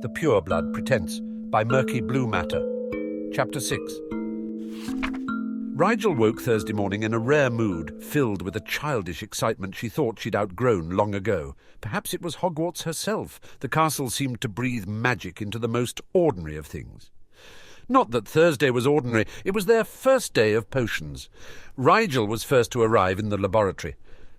The Pureblood Pretense by murkybluematter. Chapter 6. Rigel woke Thursday morning in a rare mood, filled with a childish excitement she thought she'd outgrown long ago. Perhaps it was Hogwarts herself. The castle seemed to breathe magic into the most ordinary of things. Not that Thursday was ordinary, it was their first day of potions. Rigel was first to arrive in the laboratory.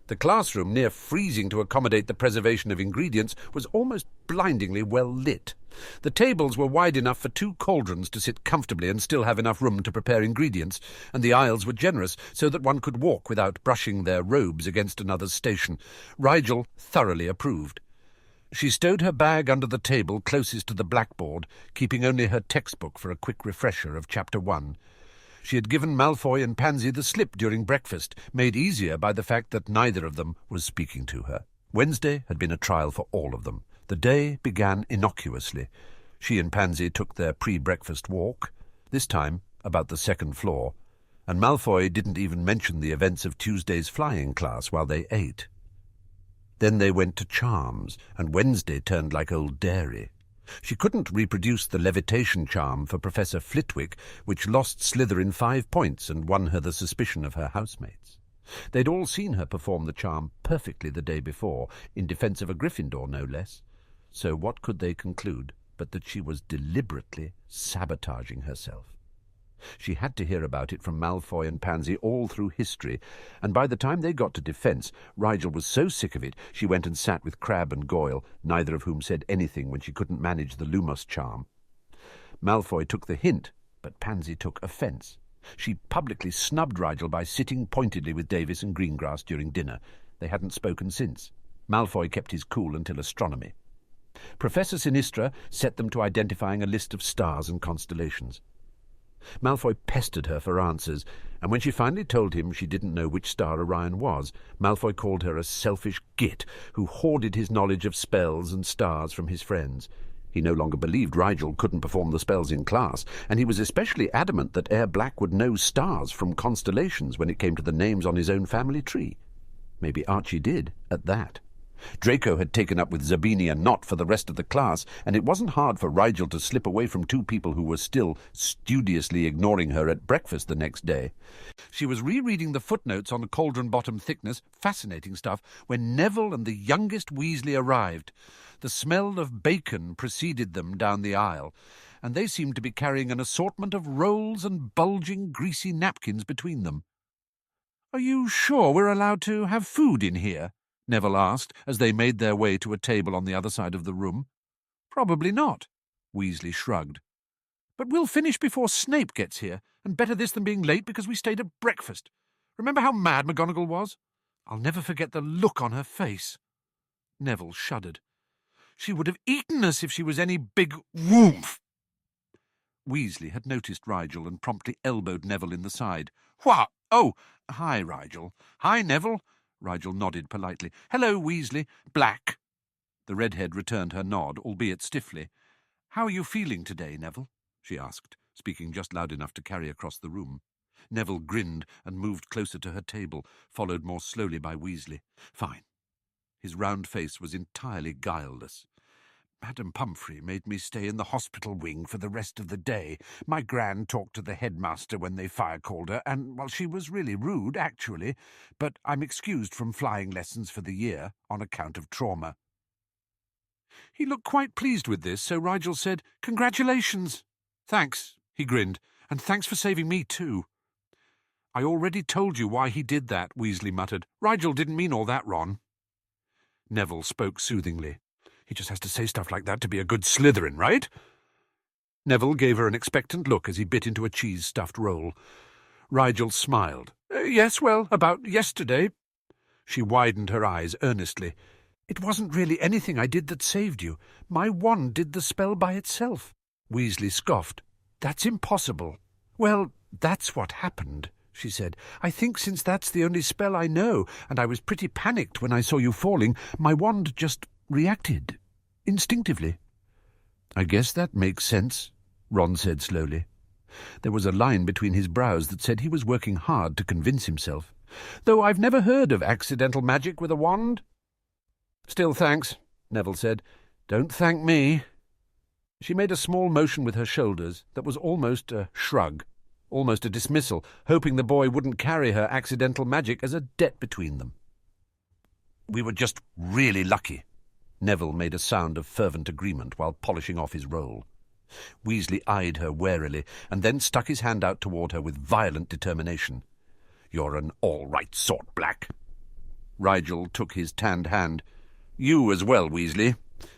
The classroom, near freezing to accommodate the preservation of ingredients, was almost blindingly well lit. The tables were wide enough for 2 cauldrons to sit comfortably and still have enough room to prepare ingredients, and the aisles were generous so that one could walk without brushing their robes against another's station. Rigel thoroughly approved. She stowed her bag under the table closest to the blackboard, keeping only her textbook for a quick refresher of Chapter 1. She had given Malfoy and Pansy the slip during breakfast, made easier by the fact that neither of them was speaking to her. Wednesday had been a trial for all of them. The day began innocuously. She and Pansy took their pre-breakfast walk, this time about the 2nd floor, and Malfoy didn't even mention the events of Tuesday's flying class while they ate. Then they went to charms, and Wednesday turned like old dairy. She couldn't reproduce the levitation charm for Professor Flitwick, which lost Slytherin 5 points and won her the suspicion of her housemates. They'd all seen her perform the charm perfectly the day before, in defence of a Gryffindor no less. So what could they conclude but that she was deliberately sabotaging herself? She had to hear about it from Malfoy and Pansy all through history, and by the time they got to defence, Rigel was so sick of it she went and sat with Crabbe and Goyle, neither of whom said anything when she couldn't manage the Lumos charm. Malfoy took the hint, but Pansy took offence. She publicly snubbed Rigel by sitting pointedly with Davis and Greengrass during dinner. They hadn't spoken since. Malfoy kept his cool until astronomy. Professor Sinistra set them to identifying a list of stars and constellations. Malfoy pestered her for answers, and when she finally told him she didn't know which star Orion was, Malfoy called her a selfish git who hoarded his knowledge of spells and stars from his friends. He no longer believed Rigel couldn't perform the spells in class, and he was especially adamant that Air Black would know stars from constellations when it came to the names on his own family tree. Maybe Archie did, at that. Draco had taken up with Zabini and Nott for the rest of the class, and it wasn't hard for Rigel to slip away from 2 people who were still studiously ignoring her at breakfast the next day. She was rereading the footnotes on cauldron bottom thickness, fascinating stuff, when Neville and the youngest Weasley arrived. The smell of bacon preceded them down the aisle, and they seemed to be carrying an assortment of rolls and bulging, greasy napkins between them. "Are you sure we're allowed to have food in here?" Neville asked, as they made their way to a table on the other side of the room. "Probably not," Weasley shrugged. "But we'll finish before Snape gets here, and better this than being late because we stayed at breakfast. Remember how mad McGonagall was? I'll never forget the look on her face." Neville shuddered. "She would have eaten us if she was any big woomph." Weasley had noticed Rigel and promptly elbowed Neville in the side. "What? Oh, hi, Rigel. Hi, Neville." Rigel nodded politely. "Hello, Weasley. Black." The redhead returned her nod, albeit stiffly. "How are you feeling today, Neville?" she asked, speaking just loud enough to carry across the room. Neville grinned and moved closer to her table, followed more slowly by Weasley. "Fine." His round face was entirely guileless. "Madam Pumphrey made me stay in the hospital wing for the rest of the day. My gran talked to the headmaster when they fire-called her, and, well, she was really rude, actually, but I'm excused from flying lessons for the year on account of trauma." He looked quite pleased with this, so Rigel said, "Congratulations." "Thanks," he grinned, "and thanks for saving me too." "I already told you why he did that," Weasley muttered. "Rigel didn't mean all that, Ron." Neville spoke soothingly. "He just has to say stuff like that to be a good Slytherin, right?" Neville gave her an expectant look as he bit into a cheese-stuffed roll. Rigel smiled. "Yes, well, about yesterday." She widened her eyes earnestly. "It wasn't really anything I did that saved you. My wand did the spell by itself." Weasley scoffed. "That's impossible." "Well, that's what happened," she said. "I think since that's the only spell I know, and I was pretty panicked when I saw you falling, my wand just reacted. Instinctively." "I guess that makes sense," Ron said slowly. There was a line between his brows that said he was working hard to convince himself. "Though I've never heard of accidental magic with a wand." "Still thanks," Neville said. "Don't thank me." She made a small motion with her shoulders that was almost a shrug, almost a dismissal, hoping the boy wouldn't carry her accidental magic as a debt between them. "We were just really lucky." Neville made a sound of fervent agreement while polishing off his roll. Weasley eyed her warily, and then stuck his hand out toward her with violent determination. "You're an all-right sort, Black." Rigel took his tanned hand. "You as well, Weasley."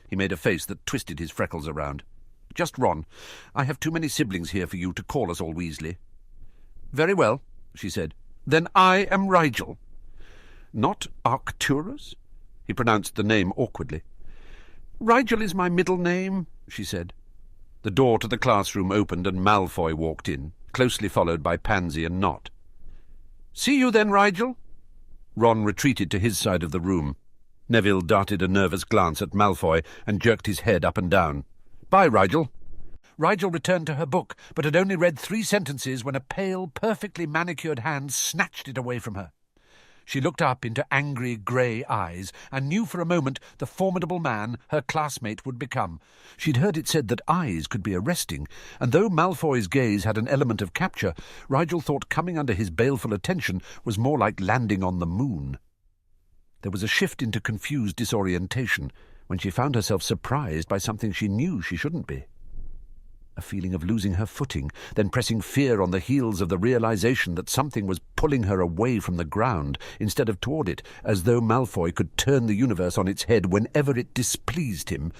He made a face that twisted his freckles around. "Just Ron. I have too many siblings here for you to call us all Weasley." "Very well," she said. "Then I am Rigel." "Not Arcturus?" He pronounced the name awkwardly. "Rigel is my middle name," she said. The door to the classroom opened and Malfoy walked in, closely followed by Pansy and Nott. "See you then, Rigel." Ron retreated to his side of the room. Neville darted a nervous glance at Malfoy and jerked his head up and down. "Bye, Rigel." Rigel returned to her book, but had only read 3 sentences when a pale, perfectly manicured hand snatched it away from her. She looked up into angry grey eyes and knew for a moment the formidable man her classmate would become. She'd heard it said that eyes could be arresting, and though Malfoy's gaze had an element of capture, Rigel thought coming under his baleful attention was more like landing on the moon. There was a shift into confused disorientation when she found herself surprised by something she knew she shouldn't be. A feeling of losing her footing, then pressing fear on the heels of the realization that something was pulling her away from the ground instead of toward it, as though Malfoy could turn the universe on its head whenever it displeased him.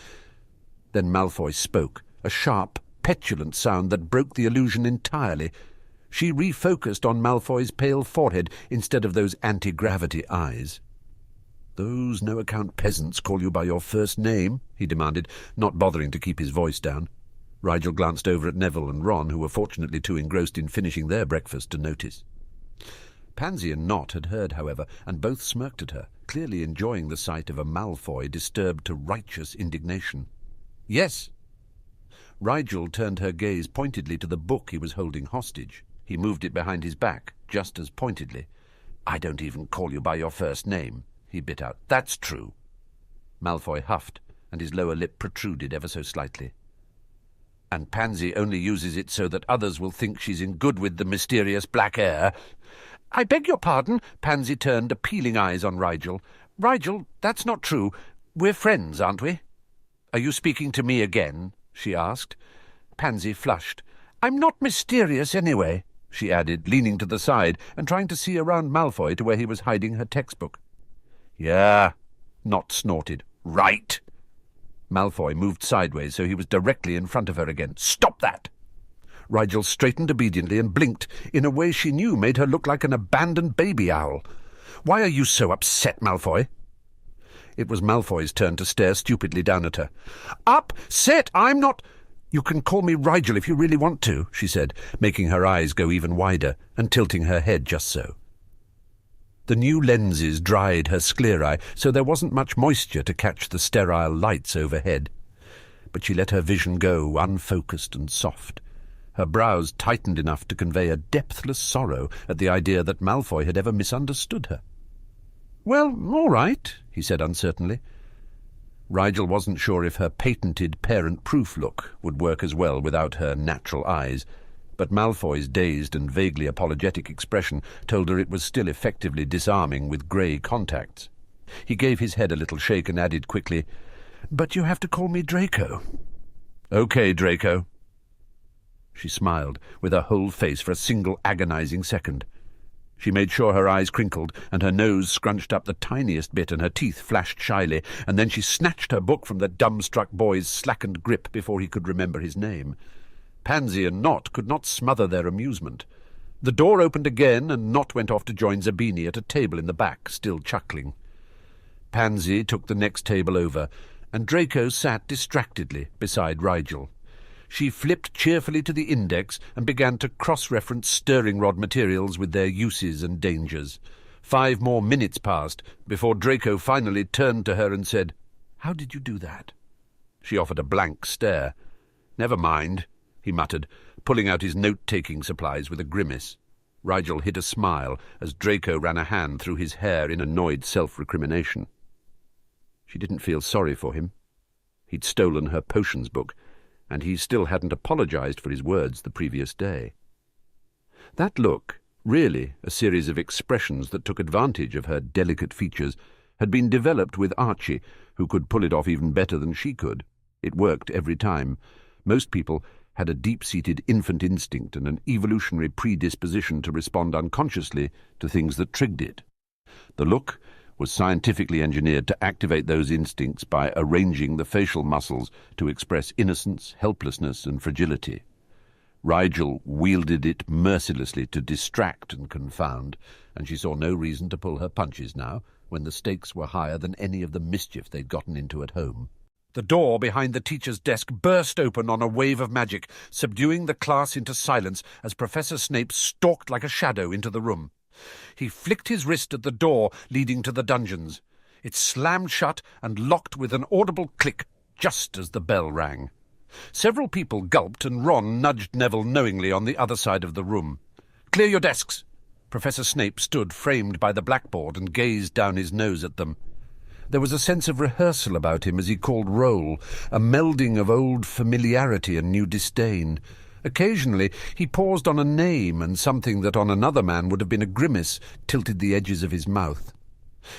Then Malfoy spoke, a sharp, petulant sound that broke the illusion entirely. She refocused on Malfoy's pale forehead instead of those anti-gravity eyes. "Those no-account peasants call you by your first name?" he demanded, not bothering to keep his voice down. Rigel glanced over at Neville and Ron, who were fortunately too engrossed in finishing their breakfast to notice. Pansy and Nott had heard, however, and both smirked at her, clearly enjoying the sight of a Malfoy disturbed to righteous indignation. "Yes." Rigel turned her gaze pointedly to the book he was holding hostage. He moved it behind his back, just as pointedly. "I don't even call you by your first name," he bit out. "That's true." Malfoy huffed, and his lower lip protruded ever so slightly. "And Pansy only uses it so that others will think she's in good with the mysterious black heir." "I beg your pardon." Pansy turned appealing eyes on Rigel. "Rigel, that's not true. We're friends, aren't we?" "Are you speaking to me again?" she asked. Pansy flushed. "I'm not mysterious anyway," she added, leaning to the side and trying to see around Malfoy to where he was hiding her textbook. "Yeah," Nott snorted. "Right." Malfoy moved sideways so he was directly in front of her again. "Stop that!" Rigel straightened obediently and blinked in a way she knew made her look like an abandoned baby owl. "Why are you so upset, Malfoy?" It was Malfoy's turn to stare stupidly down at her. "Upset? I'm not—" "You can call me Rigel if you really want to," she said, making her eyes go even wider and tilting her head just so. The new lenses dried her sclerae, so there wasn't much moisture to catch the sterile lights overhead. But she let her vision go, unfocused and soft. Her brows tightened enough to convey a depthless sorrow at the idea that Malfoy had ever misunderstood her. "Well, all right," he said uncertainly. Rigel wasn't sure if her patented parent-proof look would work as well without her natural eyes, but Malfoy's dazed and vaguely apologetic expression told her it was still effectively disarming with grey contacts. He gave his head a little shake and added quickly, "But you have to call me Draco." "Okay, Draco." She smiled, with her whole face for a single agonizing second. She made sure her eyes crinkled and her nose scrunched up the tiniest bit and her teeth flashed shyly, and then she snatched her book from the dumbstruck boy's slackened grip before he could remember his name. Pansy and Nott could not smother their amusement. The door opened again, and Nott went off to join Zabini at a table in the back, still chuckling. Pansy took the next table over, and Draco sat distractedly beside Rigel. She flipped cheerfully to the index and began to cross-reference stirring-rod materials with their uses and dangers. 5 more minutes passed before Draco finally turned to her and said, "How did you do that?" She offered a blank stare. "Never mind," he muttered, pulling out his note-taking supplies with a grimace. Rigel hid a smile as Draco ran a hand through his hair in annoyed self-recrimination. She didn't feel sorry for him. He'd stolen her potions book, and he still hadn't apologized for his words the previous day. That look, really a series of expressions that took advantage of her delicate features, had been developed with Archie, who could pull it off even better than she could. It worked every time. Most people had a deep-seated infant instinct and an evolutionary predisposition to respond unconsciously to things that triggered it. The look was scientifically engineered to activate those instincts by arranging the facial muscles to express innocence, helplessness, and fragility. Rigel wielded it mercilessly to distract and confound, and she saw no reason to pull her punches now, when the stakes were higher than any of the mischief they'd gotten into at home. The door behind the teacher's desk burst open on a wave of magic, subduing the class into silence as Professor Snape stalked like a shadow into the room. He flicked his wrist at the door leading to the dungeons. It slammed shut and locked with an audible click just as the bell rang. Several people gulped, and Ron nudged Neville knowingly on the other side of the room. "Clear your desks!" Professor Snape stood framed by the blackboard and gazed down his nose at them. There was a sense of rehearsal about him as he called roll, a melding of old familiarity and new disdain. Occasionally he paused on a name, and something that on another man would have been a grimace tilted the edges of his mouth.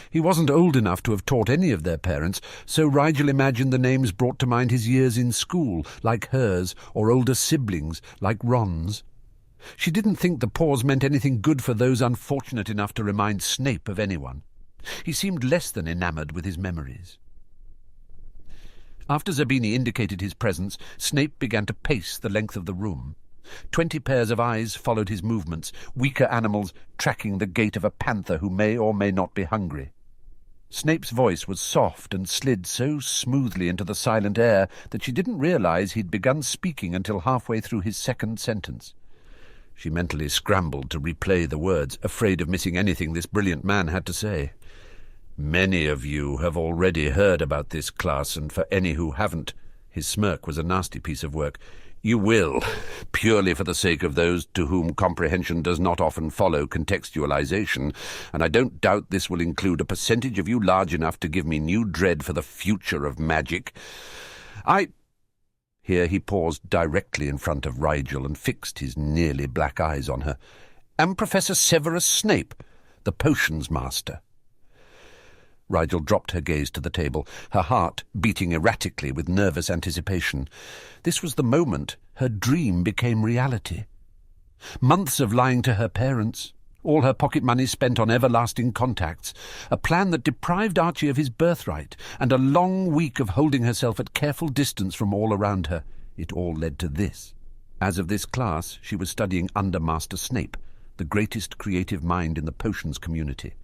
He wasn't old enough to have taught any of their parents, so Rigel imagined the names brought to mind his years in school, like hers, or older siblings, like Ron's. She didn't think the pause meant anything good for those unfortunate enough to remind Snape of anyone. He seemed less than enamoured with his memories. After Zabini indicated his presence, Snape began to pace the length of the room. 20 pairs of eyes followed his movements, weaker animals tracking the gait of a panther who may or may not be hungry. Snape's voice was soft and slid so smoothly into the silent air that she didn't realize he'd begun speaking until halfway through his second sentence. She mentally scrambled to replay the words, afraid of missing anything this brilliant man had to say. "Many of you have already heard about this class, and for any who haven't," his smirk was a nasty piece of work, "you will, purely for the sake of those to whom comprehension does not often follow contextualization, and I don't doubt this will include a percentage of you large enough to give me new dread for the future of magic. Here he paused directly in front of Rigel and fixed his nearly black eyes on her. "Am Professor Severus Snape, the potions master." Rigel dropped her gaze to the table, her heart beating erratically with nervous anticipation. This was the moment her dream became reality. Months of lying to her parents, all her pocket money spent on everlasting contacts, a plan that deprived Archie of his birthright, and a long week of holding herself at careful distance from all around her. It all led to this. As of this class, she was studying under Master Snape, the greatest creative mind in the potions community.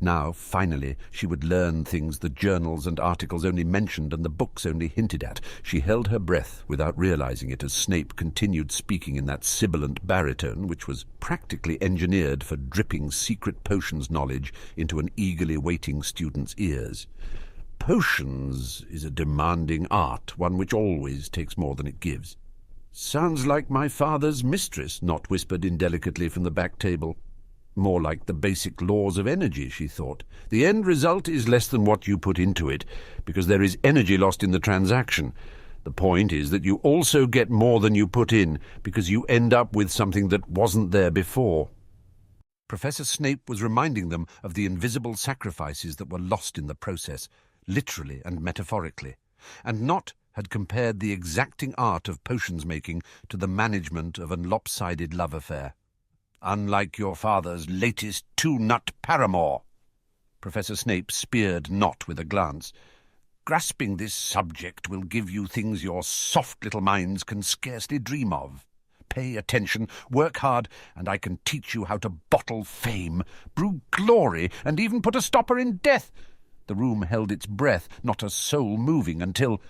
Now, finally, she would learn things the journals and articles only mentioned and the books only hinted at. She held her breath without realizing it as Snape continued speaking in that sibilant baritone which was practically engineered for dripping secret potions knowledge into an eagerly waiting student's ears. "Potions is a demanding art, one which always takes more than it gives." "Sounds like my father's mistress," Not whispered indelicately from the back table. "More like the basic laws of energy," she thought. "The end result is less than what you put into it, because there is energy lost in the transaction. The point is that you also get more than you put in, because you end up with something that wasn't there before." Professor Snape was reminding them of the invisible sacrifices that were lost in the process, literally and metaphorically, and Not had compared the exacting art of potions-making to the management of a lopsided love affair. "Unlike your father's latest two-nut paramour." Professor Snape speared Not with a glance. "Grasping this subject will give you things your soft little minds can scarcely dream of. Pay attention, work hard, and I can teach you how to bottle fame, brew glory, and even put a stopper in death." The room held its breath, not a soul moving, until—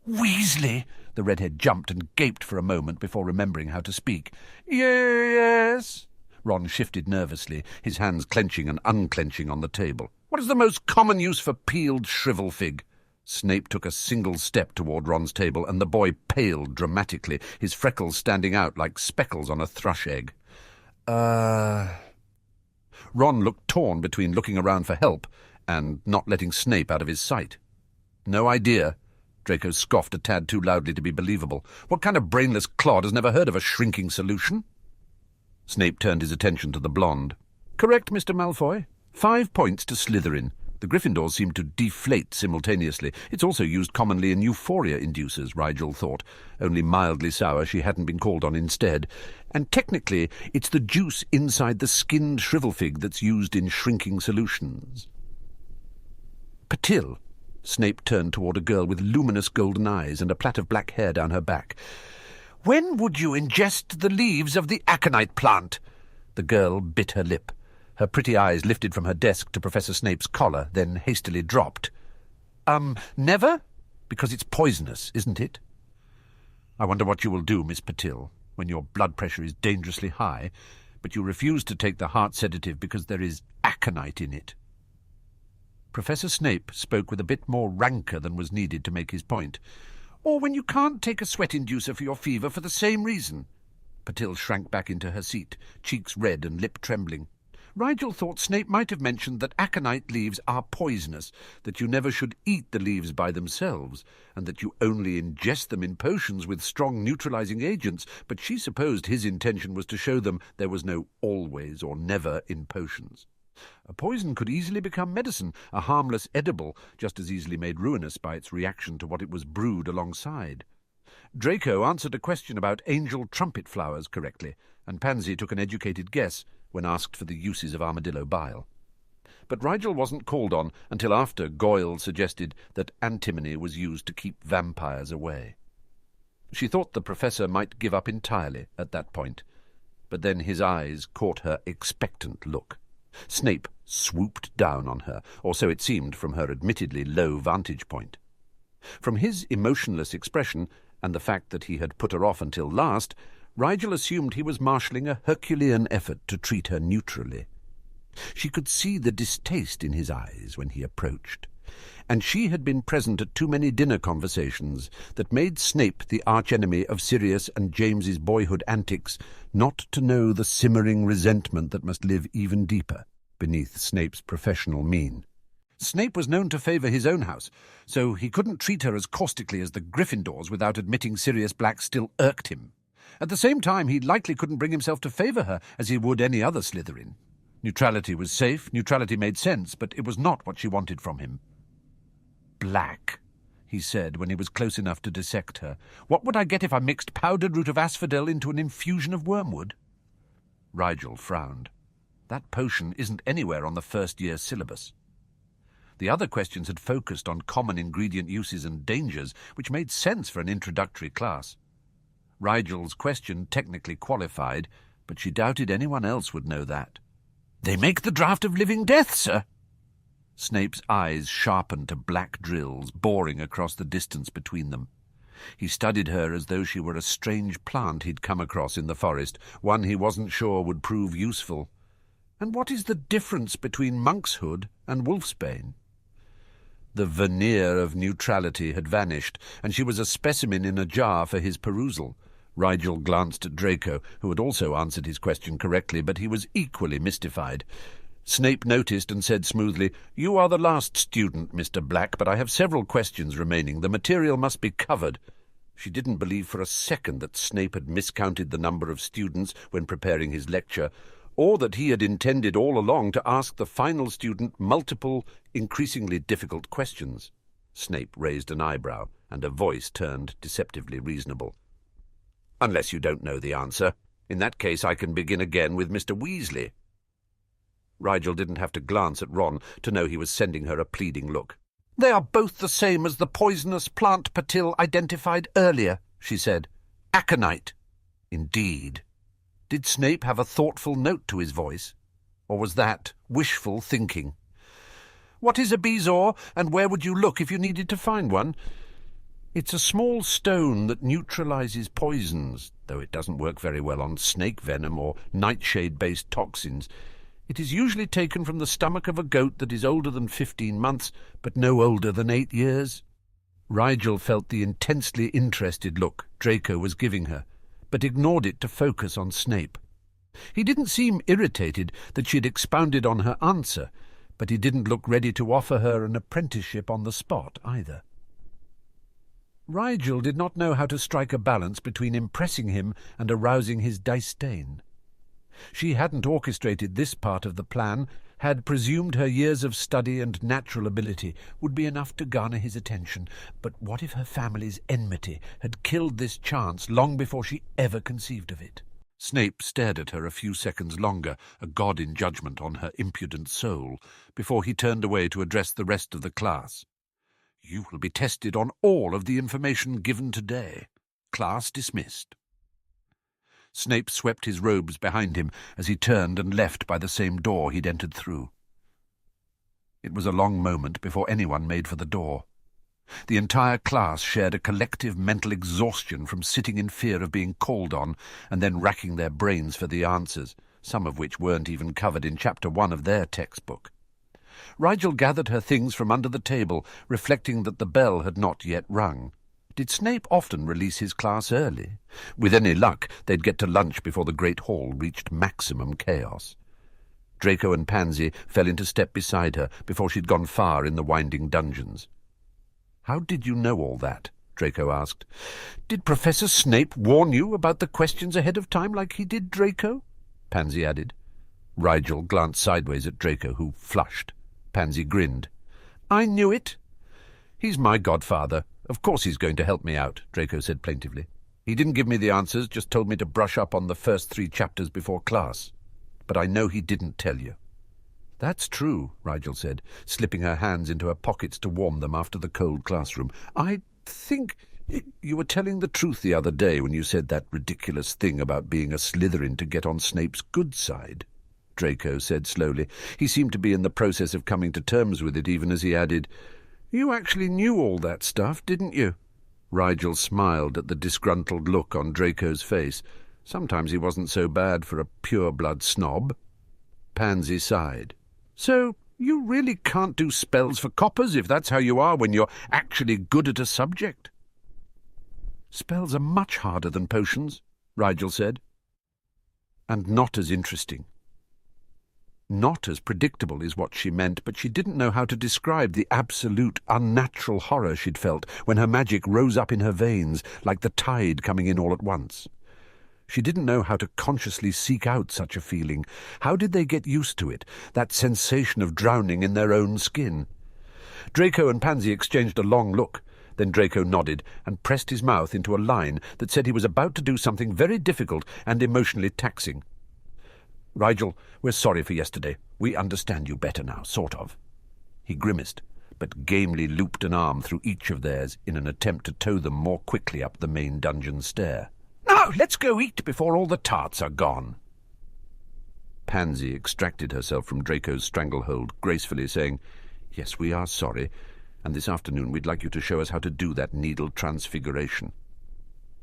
"Weasley!" The redhead jumped and gaped for a moment before remembering how to speak. "Yes?" Ron shifted nervously, his hands clenching and unclenching on the table. "What is the most common use for peeled shrivel fig?" Snape took a single step toward Ron's table, and the boy paled dramatically, his freckles standing out like speckles on a thrush egg. Ron looked torn between looking around for help and not letting Snape out of his sight. "No idea." Draco scoffed a tad too loudly to be believable. "What kind of brainless clod has never heard of a shrinking solution?" Snape turned his attention to the blonde. "Correct, Mr. Malfoy. 5 points to Slytherin. The Gryffindors seem to deflate simultaneously. It's also used commonly in euphoria inducers, Rigel thought. Only mildly sour she hadn't been called on instead. And technically, it's the juice inside the skinned shrivelfig that's used in shrinking solutions." "Patil." Snape turned toward a girl with luminous golden eyes and a plait of black hair down her back. "When would you ingest the leaves of the aconite plant?" The girl bit her lip. Her pretty eyes lifted from her desk to Professor Snape's collar, then hastily dropped. Never? Because it's poisonous, isn't it?" "I wonder what you will do, Miss Patil, when your blood pressure is dangerously high, but you refuse to take the heart sedative because there is aconite in it." Professor Snape spoke with a bit more rancour than was needed to make his point. "Or when you can't take a sweat inducer for your fever for the same reason." Patil shrank back into her seat, cheeks red and lip trembling. Rigel thought Snape might have mentioned that aconite leaves are poisonous, that you never should eat the leaves by themselves, and that you only ingest them in potions with strong neutralizing agents, but she supposed his intention was to show them there was no always or never in potions. A poison could easily become medicine, a harmless edible, just as easily made ruinous by its reaction to what it was brewed alongside. Draco answered a question about angel trumpet flowers correctly, and Pansy took an educated guess when asked for the uses of armadillo bile. But Rigel wasn't called on until after Goyle suggested that antimony was used to keep vampires away. She thought the professor might give up entirely at that point, but then his eyes caught her expectant look. Snape swooped down on her, or so it seemed from her admittedly low vantage point. From his emotionless expression, and the fact that he had put her off until last, Rigel assumed he was marshalling a Herculean effort to treat her neutrally. She could see the distaste in his eyes when he approached, and she had been present at too many dinner conversations that made Snape the archenemy of Sirius and James's boyhood antics not to know the simmering resentment that must live even deeper beneath Snape's professional mien. Snape was known to favour his own house, so he couldn't treat her as caustically as the Gryffindors without admitting Sirius Black still irked him. At the same time, he likely couldn't bring himself to favour her as he would any other Slytherin. Neutrality was safe, neutrality made sense, but it was not what she wanted from him. "Black," he said when he was close enough to dissect her. "What would I get if I mixed powdered root of asphodel into an infusion of wormwood?" Rigel frowned. That potion isn't anywhere on the first-year syllabus. The other questions had focused on common ingredient uses and dangers, which made sense for an introductory class. Rigel's question technically qualified, but she doubted anyone else would know that. "They make the draught of living death, sir." Snape's eyes sharpened to black drills, boring across the distance between them. He studied her as though she were a strange plant he'd come across in the forest, one he wasn't sure would prove useful. "And what is the difference between monkshood and wolfsbane?" The veneer of neutrality had vanished, and she was a specimen in a jar for his perusal. Rigel glanced at Draco, who had also answered his question correctly, but he was equally mystified. Snape noticed and said smoothly, "You are the last student, Mr. Black, but I have several questions remaining. The material must be covered." She didn't believe for a second that Snape had miscounted the number of students when preparing his lecture, or that he had intended all along to ask the final student multiple, increasingly difficult questions. Snape raised an eyebrow, and a voice turned deceptively reasonable. "Unless you don't know the answer. In that case I can begin again with Mr. Weasley." Rigel didn't have to glance at Ron to know he was sending her a pleading look. "They are both the same as the poisonous plant Patil identified earlier," she said. "Aconite." Indeed. Did Snape have a thoughtful note to his voice? Or was that wishful thinking? "What is a bezoar, and where would you look if you needed to find one?" "It's a small stone that neutralizes poisons, though it doesn't work very well on snake venom or nightshade-based toxins. It is usually taken from the stomach of a goat that is older than 15 months, but no older than 8 years. Rigel felt the intensely interested look Draco was giving her, but ignored it to focus on Snape. He didn't seem irritated that she had expounded on her answer, but he didn't look ready to offer her an apprenticeship on the spot either. Rigel did not know how to strike a balance between impressing him and arousing his disdain. She hadn't orchestrated this part of the plan, had presumed her years of study and natural ability would be enough to garner his attention. But what if her family's enmity had killed this chance long before she ever conceived of it? Snape stared at her a few seconds longer, a god in judgment on her impudent soul, before he turned away to address the rest of the class. "You will be tested on all of the information given today. Class dismissed." Snape swept his robes behind him as he turned and left by the same door he'd entered through. It was a long moment before anyone made for the door. The entire class shared a collective mental exhaustion from sitting in fear of being called on and then racking their brains for the answers, some of which weren't even covered in Chapter 1 of their textbook. Rigel gathered her things from under the table, reflecting that the bell had not yet rung. Did Snape often release his class early? With any luck, they'd get to lunch before the Great Hall reached maximum chaos. Draco and Pansy fell into step beside her before she'd gone far in the winding dungeons. "How did you know all that?" Draco asked. "Did Professor Snape warn you about the questions ahead of time like he did Draco?" Pansy added. Rigel glanced sideways at Draco, who flushed. Pansy grinned. "I knew it. He's my godfather. Of course he's going to help me out," Draco said plaintively. "He didn't give me the answers, just told me to brush up on the first 3 chapters before class. But I know he didn't tell you." "That's true," Rigel said, slipping her hands into her pockets to warm them after the cold classroom. "I think you were telling the truth the other day when you said that ridiculous thing about being a Slytherin to get on Snape's good side," Draco said slowly. He seemed to be in the process of coming to terms with it, even as he added, "You actually knew all that stuff, didn't you?" Rigel smiled at the disgruntled look on Draco's face. Sometimes he wasn't so bad for a pure-blood snob. Pansy sighed. "So you really can't do spells for coppers if that's how you are when you're actually good at a subject?" "Spells are much harder than potions," Rigel said. "And not as interesting." Not as predictable is what she meant, but she didn't know how to describe the absolute unnatural horror she'd felt when her magic rose up in her veins like the tide coming in all at once. She didn't know how to consciously seek out such a feeling. How did they get used to it, that sensation of drowning in their own skin? Draco and Pansy exchanged a long look. Then Draco nodded and pressed his mouth into a line that said he was about to do something very difficult and emotionally taxing. "Rigel, we're sorry for yesterday. We understand you better now, sort of." He grimaced, but gamely looped an arm through each of theirs in an attempt to tow them more quickly up the main dungeon stair. "Now, let's go eat before all the tarts are gone." Pansy extracted herself from Draco's stranglehold gracefully, saying, "Yes, we are sorry, and this afternoon we'd like you to show us how to do that needle transfiguration."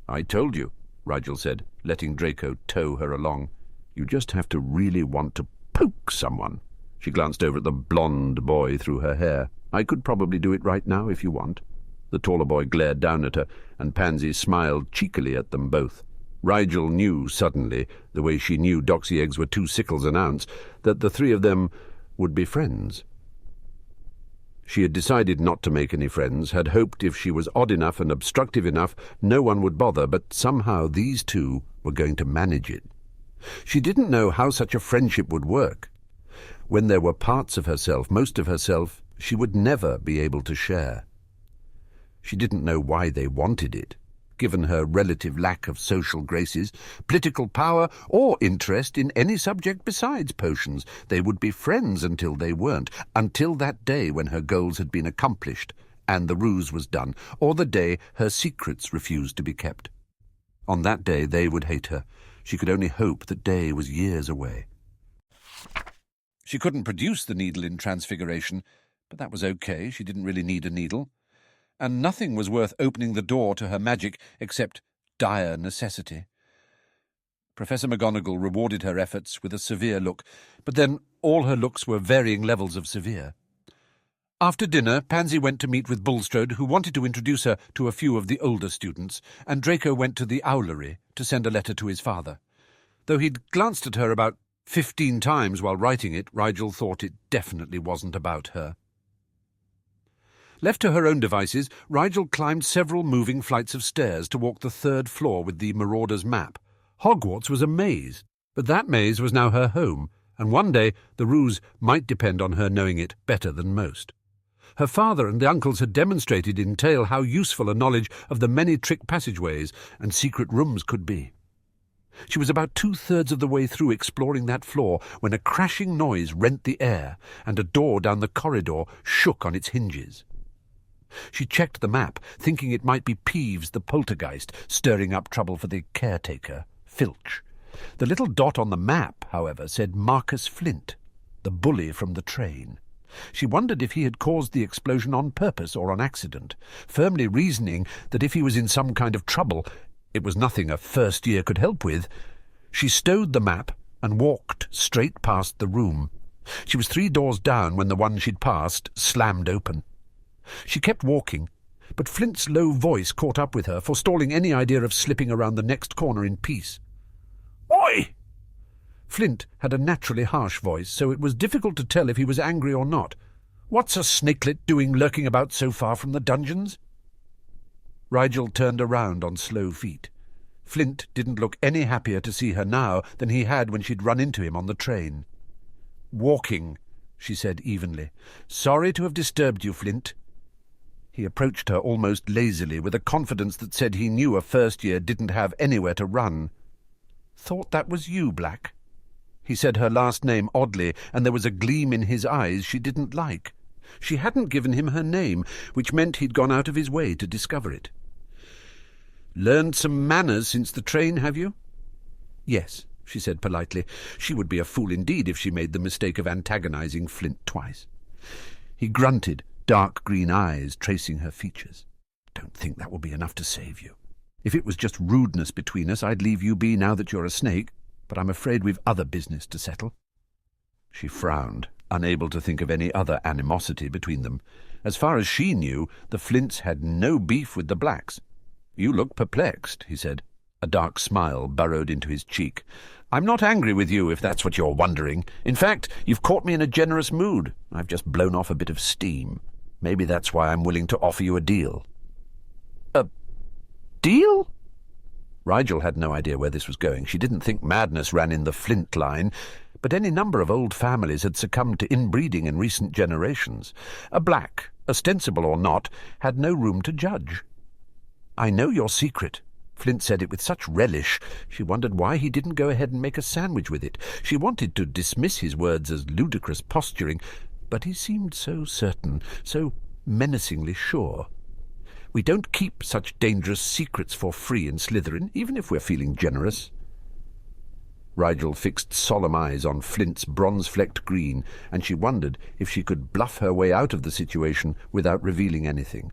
"I told you," Rigel said, letting Draco tow her along. "You just have to really want to poke someone." She glanced over at the blonde boy through her hair. "I could probably do it right now if you want." The taller boy glared down at her, and Pansy smiled cheekily at them both. Rigel knew suddenly, the way she knew doxy eggs were 2 sickles an ounce, that the 3 of them would be friends. She had decided not to make any friends, had hoped if she was odd enough and obstructive enough, no one would bother, but somehow these 2 were going to manage it. She didn't know how such a friendship would work. When there were parts of herself, most of herself, she would never be able to share. She didn't know why they wanted it. Given her relative lack of social graces, political power, or interest in any subject besides potions, they would be friends until they weren't, until that day when her goals had been accomplished and the ruse was done, or the day her secrets refused to be kept. On that day they would hate her. She could only hope the day was years away. She couldn't produce the needle in Transfiguration, but that was okay. She didn't really need a needle. And nothing was worth opening the door to her magic except dire necessity. Professor McGonagall rewarded her efforts with a severe look, but then all her looks were varying levels of severe. After dinner, Pansy went to meet with Bulstrode, who wanted to introduce her to a few of the older students, and Draco went to the Owlery to send a letter to his father. Though he'd glanced at her about 15 times while writing it, Rigel thought it definitely wasn't about her. Left to her own devices, Rigel climbed several moving flights of stairs to walk the 3rd floor with the Marauders' map. Hogwarts was a maze, but that maze was now her home, and one day the ruse might depend on her knowing it better than most. Her father and the uncles had demonstrated in tale how useful a knowledge of the many trick passageways and secret rooms could be. She was about 2/3 of the way through exploring that floor when a crashing noise rent the air, and a door down the corridor shook on its hinges. She checked the map, thinking it might be Peeves the poltergeist stirring up trouble for the caretaker, Filch. The little dot on the map, however, said Marcus Flint, the bully from the train. She wondered if he had caused the explosion on purpose or on accident, firmly reasoning that if he was in some kind of trouble, it was nothing a first year could help with. She stowed the map and walked straight past the room. She was 3 doors down when the one she'd passed slammed open. She kept walking, but Flint's low voice caught up with her, forestalling any idea of slipping around the next corner in peace. "Oi!" Flint had a naturally harsh voice, so it was difficult to tell if he was angry or not. "What's a snakelet doing lurking about so far from the dungeons?" Rigel turned around on slow feet. Flint didn't look any happier to see her now than he had when she'd run into him on the train. "Walking," she said evenly. "Sorry to have disturbed you, Flint." He approached her almost lazily, with a confidence that said he knew a first year didn't have anywhere to run. "Thought that was you, Black." He said her last name oddly, and there was a gleam in his eyes she didn't like. She hadn't given him her name, which meant he'd gone out of his way to discover it. "Learned some manners since the train, have you?" "Yes," she said politely. She would be a fool indeed if she made the mistake of antagonizing Flint twice. He grunted, dark green eyes tracing her features. "Don't think that will be enough to save you. If it was just rudeness between us, I'd leave you be now that you're a snake, but I'm afraid we've other business to settle." She frowned, unable to think of any other animosity between them. As far as she knew, the Flints had no beef with the Blacks. "You look perplexed," he said. A dark smile burrowed into his cheek. "I'm not angry with you, if that's what you're wondering. In fact, you've caught me in a generous mood. I've just blown off a bit of steam. Maybe that's why I'm willing to offer you a deal." "A deal?" Rigel had no idea where this was going. She didn't think madness ran in the Flint line, but any number of old families had succumbed to inbreeding in recent generations. A Black, ostensible or not, had no room to judge. "I know your secret." Flint said it with such relish, she wondered why he didn't go ahead and make a sandwich with it. She wanted to dismiss his words as ludicrous posturing, but he seemed so certain, so menacingly sure. "We don't keep such dangerous secrets for free in Slytherin, even if we're feeling generous." Rigel fixed solemn eyes on Flint's bronze-flecked green, and she wondered if she could bluff her way out of the situation without revealing anything.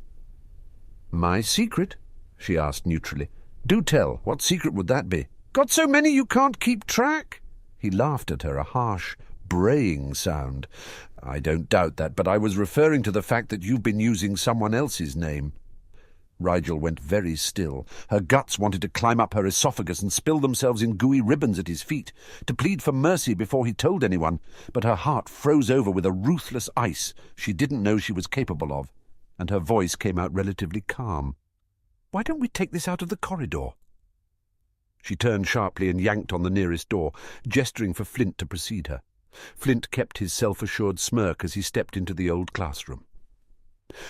"My secret?" she asked neutrally. "Do tell. What secret would that be?" "Got so many you can't keep track?" He laughed at her, a harsh, braying sound. "I don't doubt that, but I was referring to the fact that you've been using someone else's name." Rigel went very still. Her guts wanted to climb up her esophagus and spill themselves in gooey ribbons at his feet, to plead for mercy before he told anyone, but her heart froze over with a ruthless ice she didn't know she was capable of, and her voice came out relatively calm. "Why don't we take this out of the corridor?" She turned sharply and yanked on the nearest door, gesturing for Flint to precede her. Flint kept his self-assured smirk as he stepped into the old classroom.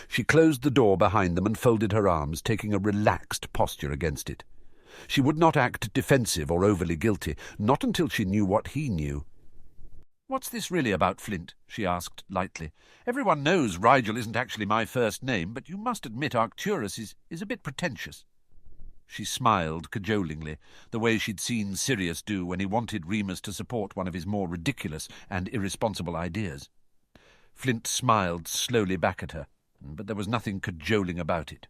She closed the door behind them and folded her arms, taking a relaxed posture against it. She would not act defensive or overly guilty, not until she knew what he knew. "What's this really about, Flint?" she asked lightly. "Everyone knows Rigel isn't actually my first name, but you must admit Arcturus is a bit pretentious." She smiled cajolingly, the way she'd seen Sirius do when he wanted Remus to support one of his more ridiculous and irresponsible ideas. Flint smiled slowly back at her, but there was nothing cajoling about it.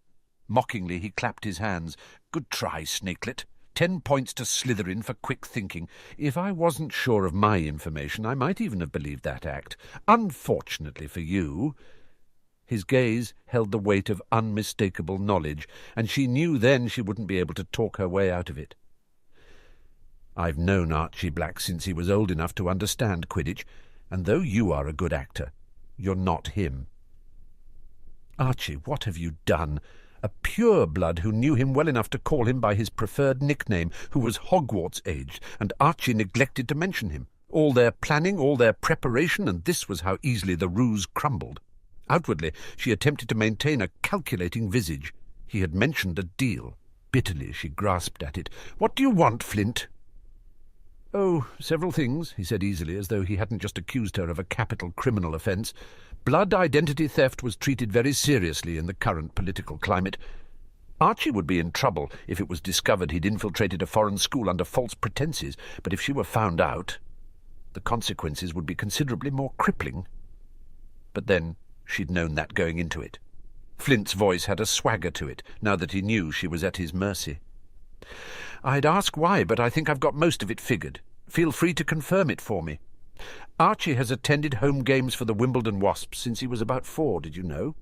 Mockingly he clapped his hands. "Good try, snakelet. 10 points to Slytherin for quick thinking. If I wasn't sure of my information, I might even have believed that act. Unfortunately for you—" His gaze held the weight of unmistakable knowledge, and she knew then she wouldn't be able to talk her way out of it. "I've known Archie Black since he was old enough to understand Quidditch, and though you are a good actor, you're not him." Archie, what have you done? A pureblood who knew him well enough to call him by his preferred nickname, who was Hogwarts aged, and Archie neglected to mention him. All their planning, all their preparation, and this was how easily the ruse crumbled. Outwardly, she attempted to maintain a calculating visage. He had mentioned a deal. Bitterly she grasped at it. "What do you want, Flint?" "Oh, several things," he said easily, as though he hadn't just accused her of a capital criminal offence. Blood identity theft was treated very seriously in the current political climate. Archie would be in trouble if it was discovered he'd infiltrated a foreign school under false pretenses, but if she were found out, the consequences would be considerably more crippling. But then she'd known that going into it. Flint's voice had a swagger to it, now that he knew she was at his mercy. "I'd ask why, but I think I've got most of it figured. Feel free to confirm it for me. Archie has attended home games for the Wimbledon Wasps since he was about 4, did you know?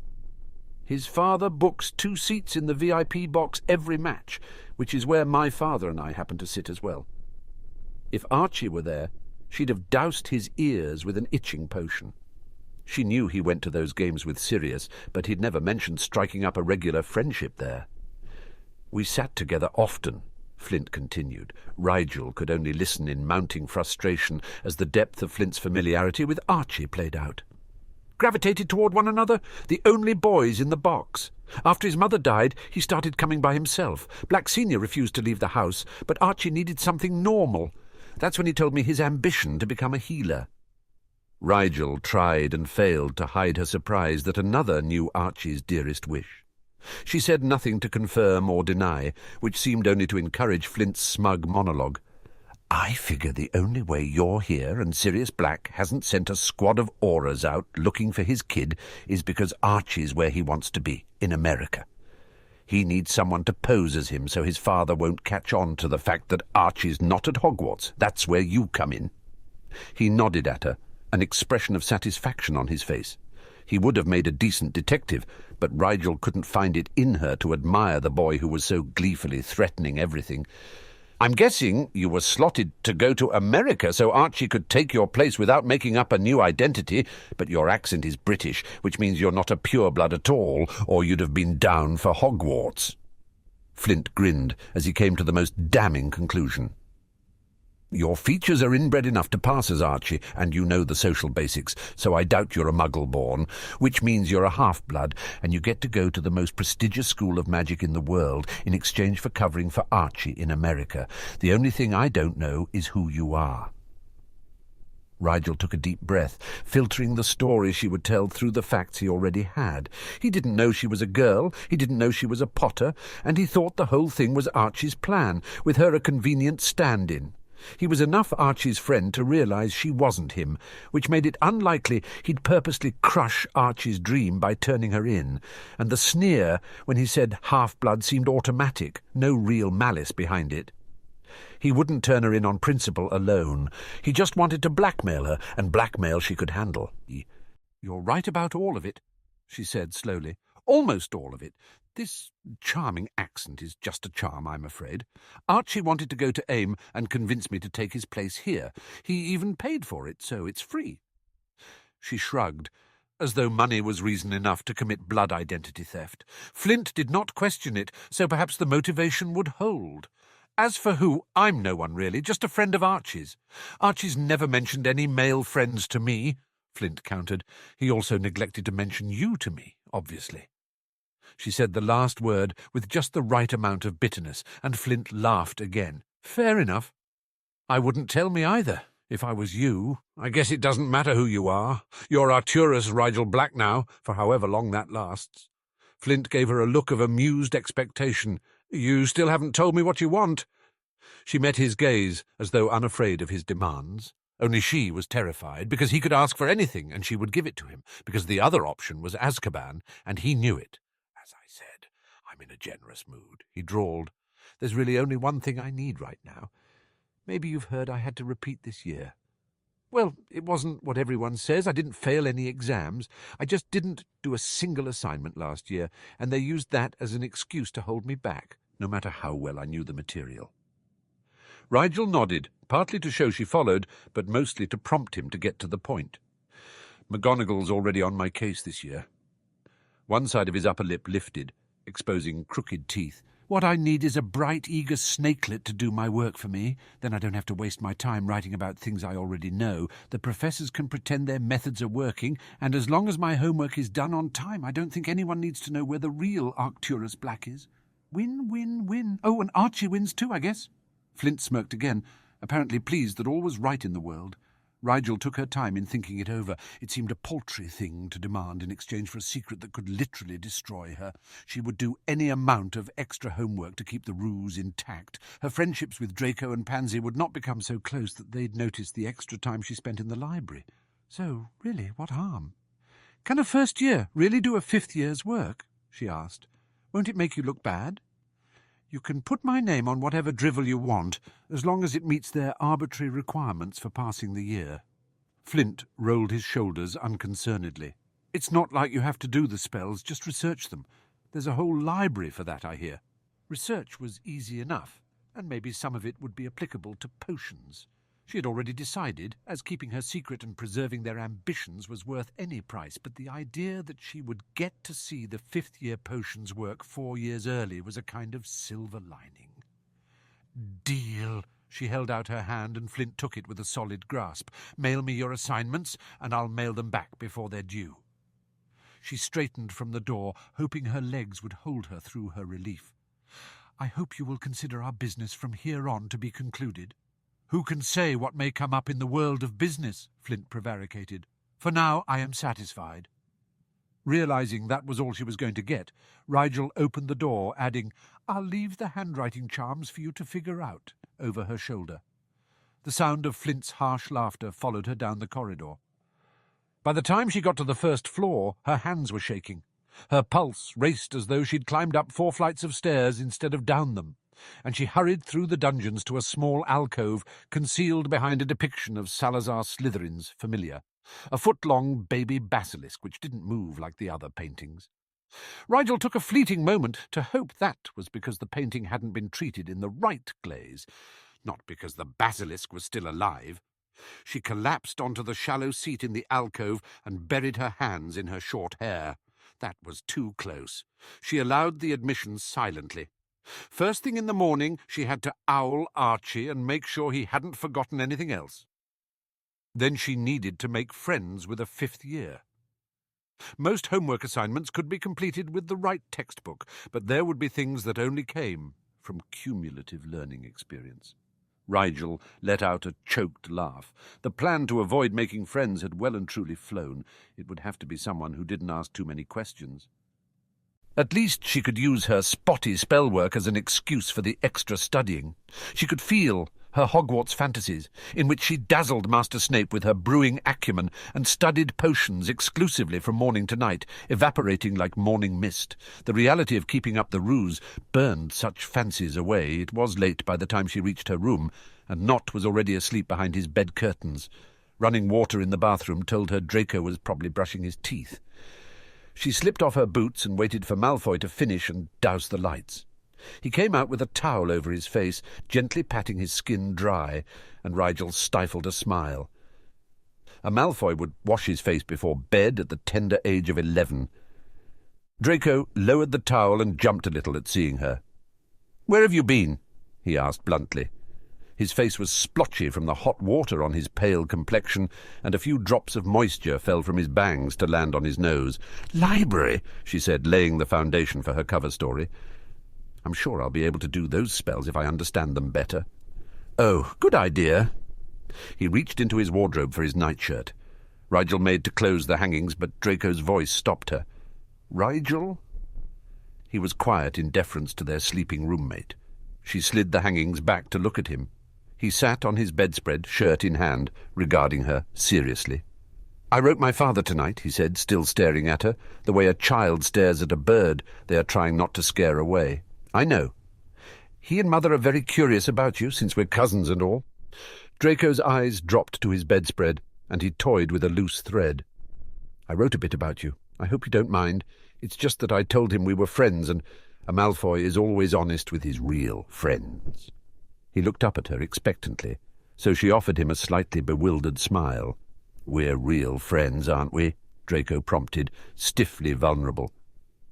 His father books 2 seats in the VIP box every match, which is where my father and I happen to sit as well. If Archie were there, she'd have doused his ears with an itching potion." She knew he went to those games with Sirius, but he'd never mentioned striking up a regular friendship there. "We sat together often," Flint continued. Rigel could only listen in mounting frustration as the depth of Flint's familiarity with Archie played out. "Gravitated toward one another, the only boys in the box. After his mother died, he started coming by himself. Black Senior refused to leave the house, but Archie needed something normal. That's when he told me his ambition to become a healer." Rigel tried and failed to hide her surprise that another knew Archie's dearest wish. She said nothing to confirm or deny, which seemed only to encourage Flint's smug monologue. "I figure the only way you're here and Sirius Black hasn't sent a squad of Aurors out looking for his kid is because Archie's where he wants to be, in America. He needs someone to pose as him so his father won't catch on to the fact that Archie's not at Hogwarts. That's where you come in." He nodded at her, an expression of satisfaction on his face. He would have made a decent detective, but Rigel couldn't find it in her to admire the boy who was so gleefully threatening everything. "I'm guessing you were slotted to go to America so Archie could take your place without making up a new identity, but your accent is British, which means you're not a pureblood at all, or you'd have been down for Hogwarts." Flint grinned as he came to the most damning conclusion. "Your features are inbred enough to pass as Archie, and you know the social basics, so I doubt you're a Muggle-born, which means you're a half-blood, and you get to go to the most prestigious school of magic in the world in exchange for covering for Archie in America. The only thing I don't know is who you are." Rigel took a deep breath, filtering the story she would tell through the facts he already had. He didn't know she was a girl, he didn't know she was a Potter, and he thought the whole thing was Archie's plan, with her a convenient stand-in. He was enough Archie's friend to realize she wasn't him, which made it unlikely he'd purposely crush Archie's dream by turning her in, and the sneer when he said half-blood seemed automatic, no real malice behind it. He wouldn't turn her in on principle alone. He just wanted to blackmail her, and blackmail she could handle. "You're right about all of it," she said slowly. "Almost all of it. This charming accent is just a charm, I'm afraid. Archie wanted to go to AIM and convince me to take his place here. He even paid for it, so it's free." She shrugged, as though money was reason enough to commit blood identity theft. Flint did not question it, so perhaps the motivation would hold. "As for who, I'm no one really, just a friend of Archie's. Archie's never mentioned any male friends to me," Flint countered. "He also neglected to mention you to me, obviously." She said the last word with just the right amount of bitterness, and Flint laughed again. "Fair enough. I wouldn't tell me either, if I was you. I guess it doesn't matter who you are. You're Arcturus Rigel Black now, for however long that lasts." Flint gave her a look of amused expectation. "You still haven't told me what you want." She met his gaze, as though unafraid of his demands. Only she was terrified, because he could ask for anything and she would give it to him, because the other option was Azkaban, and he knew it. "As I said, I'm in a generous mood," he drawled. "There's really only one thing I need right now. Maybe you've heard I had to repeat this year. Well, it wasn't what everyone says. I didn't fail any exams. I just didn't do a single assignment last year, and they used that as an excuse to hold me back, no matter how well I knew the material." Rigel nodded, partly to show she followed, but mostly to prompt him to get to the point. "McGonagall's already on my case this year." One side of his upper lip lifted, exposing crooked teeth. "What I need is a bright, eager snakelet to do my work for me. Then I don't have to waste my time writing about things I already know. The professors can pretend their methods are working, and as long as my homework is done on time, I don't think anyone needs to know where the real Arcturus Black is. Win, win, win. Oh, and Archie wins too, I guess." Flint smirked again, apparently pleased that all was right in the world. Rigel took her time in thinking it over. It seemed a paltry thing to demand in exchange for a secret that could literally destroy her. She would do any amount of extra homework to keep the ruse intact. Her friendships with Draco and Pansy would not become so close that they'd notice the extra time she spent in the library. So, really, what harm? "Can a first year really do a fifth year's work?" she asked. "Won't it make you look bad?" "You can put my name on whatever drivel you want, as long as it meets their arbitrary requirements for passing the year." Flint rolled his shoulders unconcernedly. "It's not like you have to do the spells, just research them. There's a whole library for that, I hear." Research was easy enough, and maybe some of it would be applicable to potions. She had already decided, as keeping her secret and preserving their ambitions was worth any price, but the idea that she would get to see the fifth-year potions work 4 years early was a kind of silver lining. "Deal." She held out her hand, and Flint took it with a solid grasp. "Mail me your assignments, and I'll mail them back before they're due." She straightened from the door, hoping her legs would hold her through her relief. "I hope you will consider our business from here on to be concluded." "Who can say what may come up in the world of business?" Flint prevaricated. "For now I am satisfied." Realizing that was all she was going to get, Rigel opened the door, adding, "I'll leave the handwriting charms for you to figure out," over her shoulder. The sound of Flint's harsh laughter followed her down the corridor. By the time she got to the first floor, her hands were shaking. Her pulse raced as though she'd climbed up 4 flights of stairs instead of down them, and she hurried through the dungeons to a small alcove concealed behind a depiction of Salazar Slytherin's familiar, a foot-long baby basilisk which didn't move like the other paintings. Rigel took a fleeting moment to hope that was because the painting hadn't been treated in the right glaze, not because the basilisk was still alive. She collapsed onto the shallow seat in the alcove and buried her hands in her short hair. That was too close. She allowed the admission silently. First thing in the morning, she had to owl Archie and make sure he hadn't forgotten anything else. Then she needed to make friends with a 5th year. Most homework assignments could be completed with the right textbook, but there would be things that only came from cumulative learning experience. Rigel let out a choked laugh. The plan to avoid making friends had well and truly flown. It would have to be someone who didn't ask too many questions. At least she could use her spotty spellwork as an excuse for the extra studying. She could feel her Hogwarts fantasies, in which she dazzled Master Snape with her brewing acumen and studied potions exclusively from morning to night, evaporating like morning mist. The reality of keeping up the ruse burned such fancies away. It was late by the time she reached her room, and Nott was already asleep behind his bed curtains. Running water in the bathroom told her Draco was probably brushing his teeth. She slipped off her boots and waited for Malfoy to finish and douse the lights. He came out with a towel over his face, gently patting his skin dry, and Rigel stifled a smile. A Malfoy would wash his face before bed at the tender age of 11. Draco lowered the towel and jumped a little at seeing her. "Where have you been?" he asked bluntly. His face was splotchy from the hot water on his pale complexion, and a few drops of moisture fell from his bangs to land on his nose. "Library," she said, laying the foundation for her cover story. "I'm sure I'll be able to do those spells if I understand them better." "Oh, good idea." He reached into his wardrobe for his nightshirt. Rigel made to close the hangings, but Draco's voice stopped her. "Rigel?" He was quiet in deference to their sleeping roommate. She slid the hangings back to look at him. He sat on his bedspread, shirt in hand, regarding her seriously. "I wrote my father tonight," he said, still staring at her, the way a child stares at a bird they are trying not to scare away. "I know. He and Mother are very curious about you, since we're cousins and all." Draco's eyes dropped to his bedspread, and he toyed with a loose thread. "I wrote a bit about you. I hope you don't mind. It's just that I told him we were friends, and a Malfoy is always honest with his real friends." He looked up at her expectantly, so she offered him a slightly bewildered smile. "We're real friends, aren't we?" Draco prompted, stiffly vulnerable.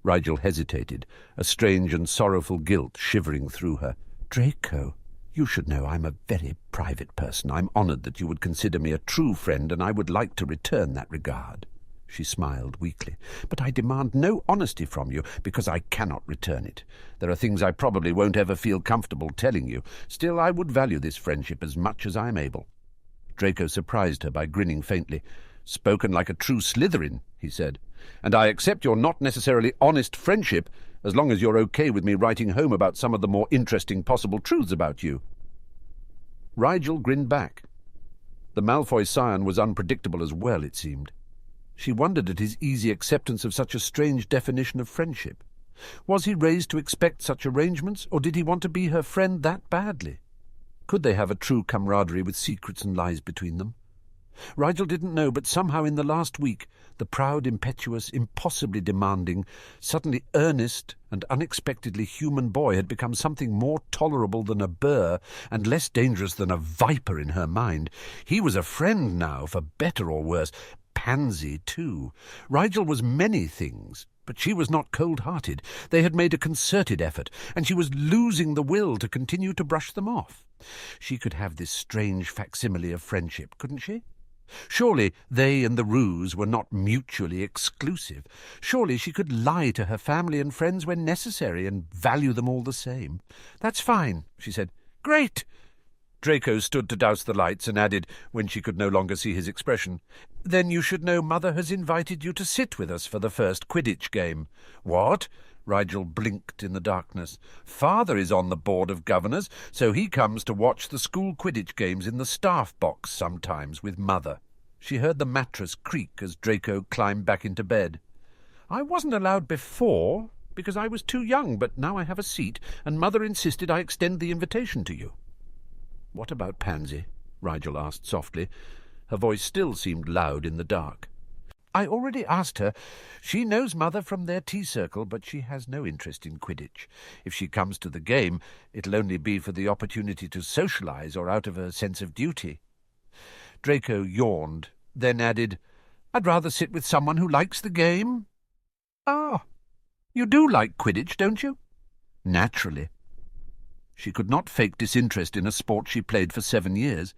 Rigel hesitated, a strange and sorrowful guilt shivering through her. "Draco, you should know I'm a very private person. I'm honoured that you would consider me a true friend, and I would like to return that regard." She smiled weakly. "But I demand no honesty from you, because I cannot return it. There are things I probably won't ever feel comfortable telling you. Still, I would value this friendship as much as I am able." Draco surprised her by grinning faintly. "Spoken like a true Slytherin," he said. "And I accept your not necessarily honest friendship, as long as you're okay with me writing home about some of the more interesting possible truths about you." Rigel grinned back. The Malfoy scion was unpredictable as well, it seemed. She wondered at his easy acceptance of such a strange definition of friendship. Was he raised to expect such arrangements, or did he want to be her friend that badly? Could they have a true camaraderie with secrets and lies between them? Rigel didn't know, but somehow in the last week the proud, impetuous, impossibly demanding, suddenly earnest and unexpectedly human boy had become something more tolerable than a burr and less dangerous than a viper in her mind. He was a friend now, for better or worse. Pansy, too. Rigel was many things, but she was not cold-hearted. They had made a concerted effort, and she was losing the will to continue to brush them off. She could have this strange facsimile of friendship, couldn't she? Surely they and the ruse were not mutually exclusive. Surely she could lie to her family and friends when necessary and value them all the same. "That's fine," she said. "Great!" Draco stood to douse the lights and added, when she could no longer see his expression, "Then you should know Mother has invited you to sit with us for the first Quidditch game." "What?" Rigel blinked in the darkness. "Father is on the Board of Governors, so he comes to watch the school Quidditch games in the staff box sometimes with Mother." She heard the mattress creak as Draco climbed back into bed. "I wasn't allowed before, because I was too young, but now I have a seat, and Mother insisted I extend the invitation to you." "What about Pansy?" Rigel asked softly. Her voice still seemed loud in the dark. "I already asked her. She knows Mother from their tea circle, but she has no interest in Quidditch. If she comes to the game, it'll only be for the opportunity to socialize or out of a sense of duty." Draco yawned, then added, "I'd rather sit with someone who likes the game." "Ah, you do like Quidditch, don't you?" "Naturally." She could not fake disinterest in a sport she played for 7 years.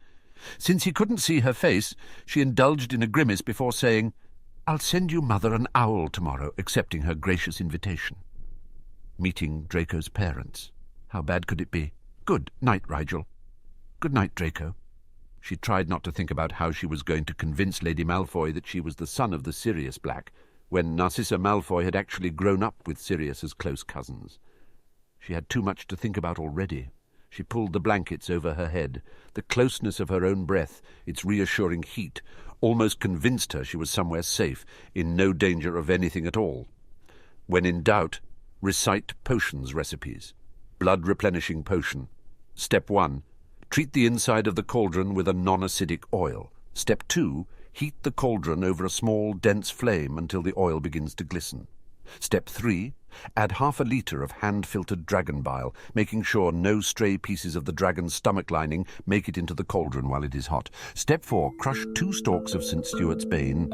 Since he couldn't see her face, she indulged in a grimace before saying, "I'll send you Mother an owl tomorrow," accepting her gracious invitation. Meeting Draco's parents. How bad could it be? "Good night, Rigel." "Good night, Draco." She tried not to think about how she was going to convince Lady Malfoy that she was the son of the Sirius Black, when Narcissa Malfoy had actually grown up with Sirius as close cousins. She had too much to think about already. She pulled the blankets over her head. The closeness of her own breath, its reassuring heat, almost convinced her she was somewhere safe, in no danger of anything at all. When in doubt, recite potions recipes. Blood-replenishing potion. Step 1. Treat the inside of the cauldron with a non-acidic oil. Step 2. Heat the cauldron over a small, dense flame until the oil begins to glisten. Step 3. Add 1/2 liter of hand-filtered dragon bile, making sure no stray pieces of the dragon's stomach lining make it into the cauldron while it is hot. Step 4. Crush 2 stalks of St. Steward's Bane